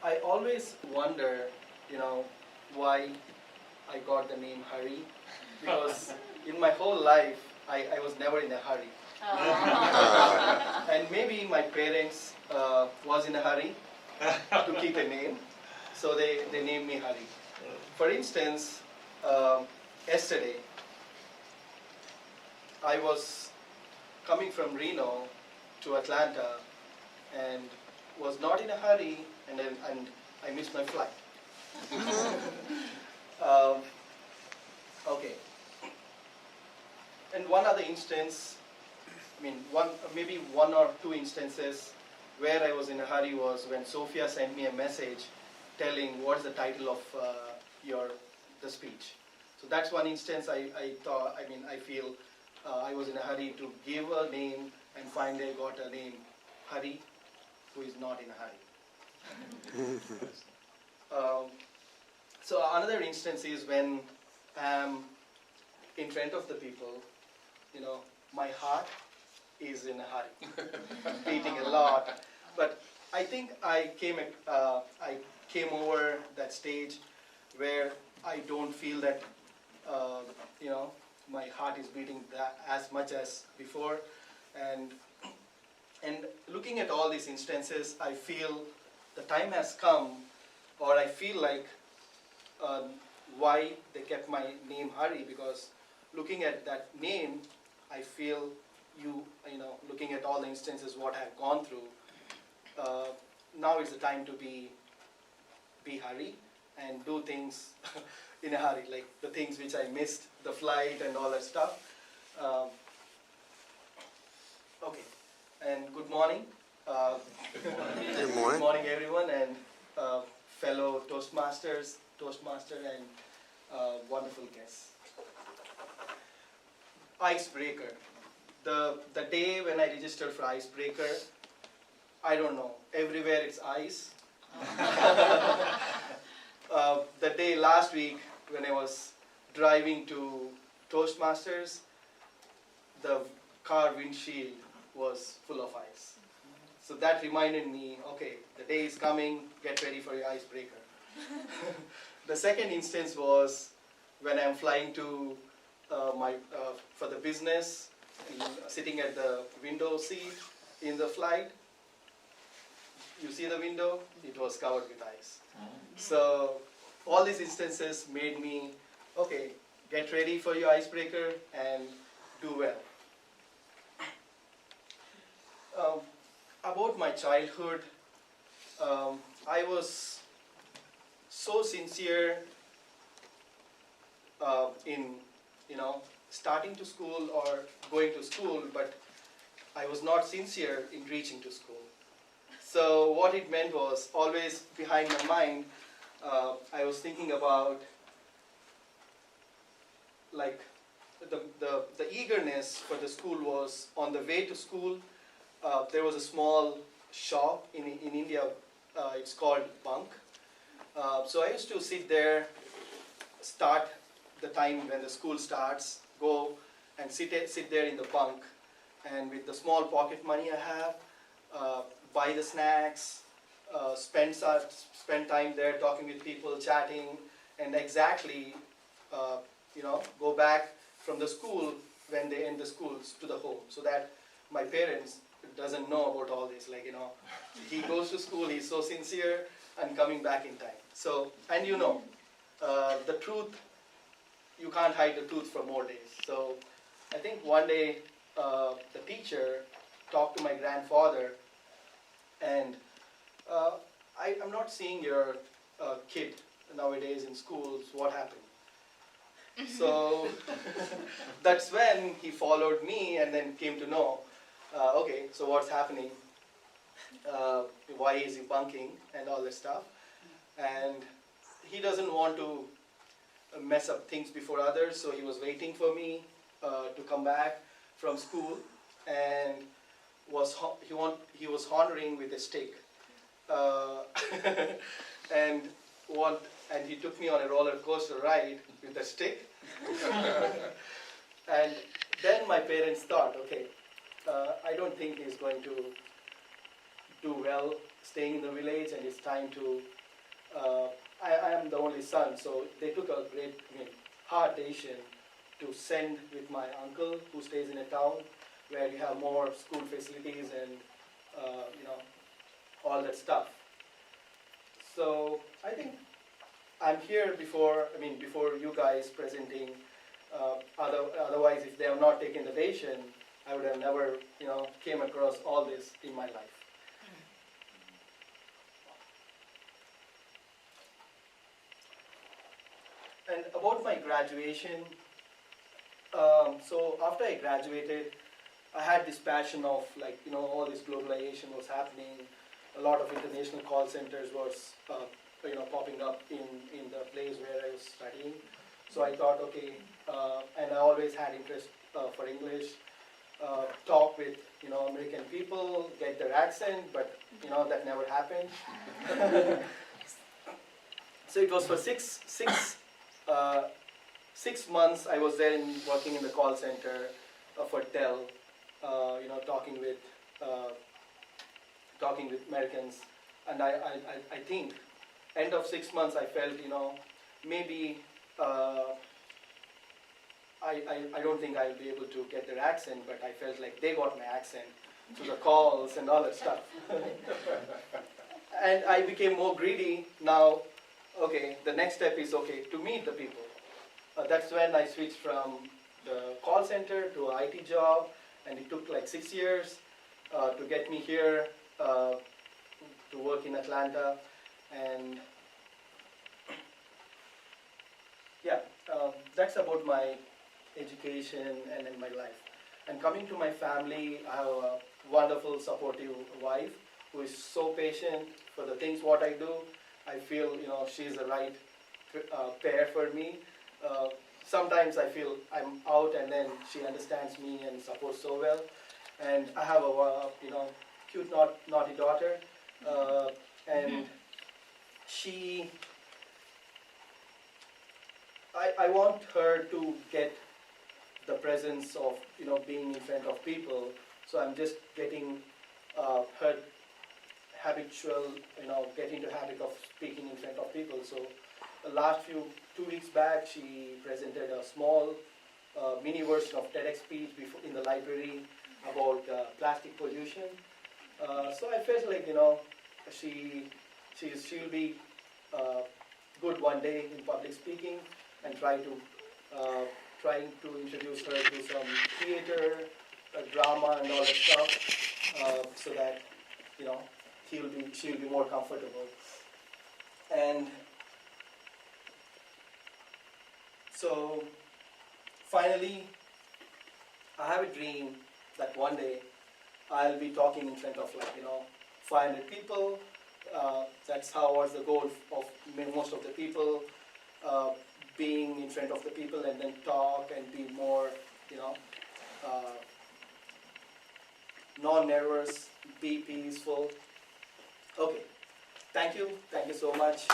I always wonder, why I got the name Hari, because in my whole life, I was never in a hurry. And maybe my parents was in a hurry to keep a name, so they named me Hari. For instance, yesterday, I was coming from Reno to Atlanta and was not in a hurry, and I missed my flight. Okay. And one other instance, maybe one or two instances where I was in a hurry was when Sophia sent me a message telling what's the title of the speech. So that's one instance I feel I was in a hurry to give a name and finally I got a name, Hari, who is not in a hurry. So another instance is when I'm in front of the people, my heart is in a hurry, beating a lot. But I think I came over that stage where I don't feel that, my heart is beating as much as before. And looking at all these instances, I feel the time has come, or I feel like why they kept my name Hari, because looking at that name, I feel looking at all the instances what I've gone through, now is the time to be Hari and do things in a hurry, like the things which I missed, the flight and all that stuff. Okay, and good morning. Good morning. Good morning, everyone, and fellow Toastmaster and wonderful guests. Icebreaker. The day when I registered for Icebreaker, I don't know, everywhere it's ice. The day last week when I was driving to Toastmasters, the car windshield was full of ice. So that reminded me, okay, the day is coming, get ready for your icebreaker. The second instance was when I'm flying to for the business, sitting at the window seat in the flight. You see the window? It was covered with ice. So all these instances made me, okay, get ready for your icebreaker and do well. About my childhood, I was so sincere in starting to school or going to school, but I was not sincere in reaching to school. So what it meant was always behind my mind, I was thinking about like the eagerness for the school was on the way to school. There was a small shop in India, it's called bunk. So I used to sit there, start the time when the school starts, go and sit there in the bunk, and with the small pocket money I have, buy the snacks, spend time there talking with people, chatting, and exactly go back from the school when they end the schools to the home, so that my parents doesn't know about all this. He goes to school, he's so sincere, and coming back in time. So, and the truth, you can't hide the truth from old days. So I think one day the teacher talked to my grandfather, and I'm not seeing your kid nowadays in schools, what happened? So that's when he followed me and then came to know, okay, so what's happening? Why is he bunking and all this stuff? And he doesn't want to mess up things before others, so he was waiting for me to come back from school, and he was honoring with a stick, and he took me on a roller coaster ride with a stick. And then my parents thought, okay, I don't think he's going to do well staying in the village, and it's time to I am the only son, so they took a great, hard decision to send with my uncle who stays in a town where you have more school facilities and all that stuff. So I think I'm here before you guys presenting. Otherwise, if they have not taken the decision, I would have never came across all this in my life. And about my graduation, so after I graduated, I had this passion of all this globalization was happening. A lot of international call centers was popping up in the place where I was studying. So I thought, okay, and I always had interest for English. Talk with American people, get their accent, but that never happened. So it was for uh, 6 months I was there working in the call center for Dell, talking with Americans, and I think end of 6 months I felt maybe I don't think I'll be able to get their accent, but I felt like they got my accent through the calls and all that stuff. And I became more greedy. Now, okay, the next step is to meet the people. That's when I switched from the call center to an IT job, and it took like 6 years to get me here to work in Atlanta. And yeah, that's about my education and in my life. And coming to my family, I have a wonderful, supportive wife who is so patient for the things what I do. I feel she's the right pair for me. Sometimes I feel I'm out, and then she understands me and supports so well. And I have a cute naughty daughter, and she. I want her to get the presence of being in front of people. So I'm just getting her habitual, get into habit of speaking in front of people. So the last 2 weeks back, she presented a small mini version of TEDx speech in the library about plastic pollution. So I felt like she'll be good one day in public speaking, and trying to introduce her to some theater, drama, and all that stuff, so that she'll be more comfortable. And so finally, I have a dream that one day I'll be talking in front of 500 people. That's how was the goal of most of the people. Being in front of the people and then talk and be more, non-nervous, be peaceful. Okay, thank you so much.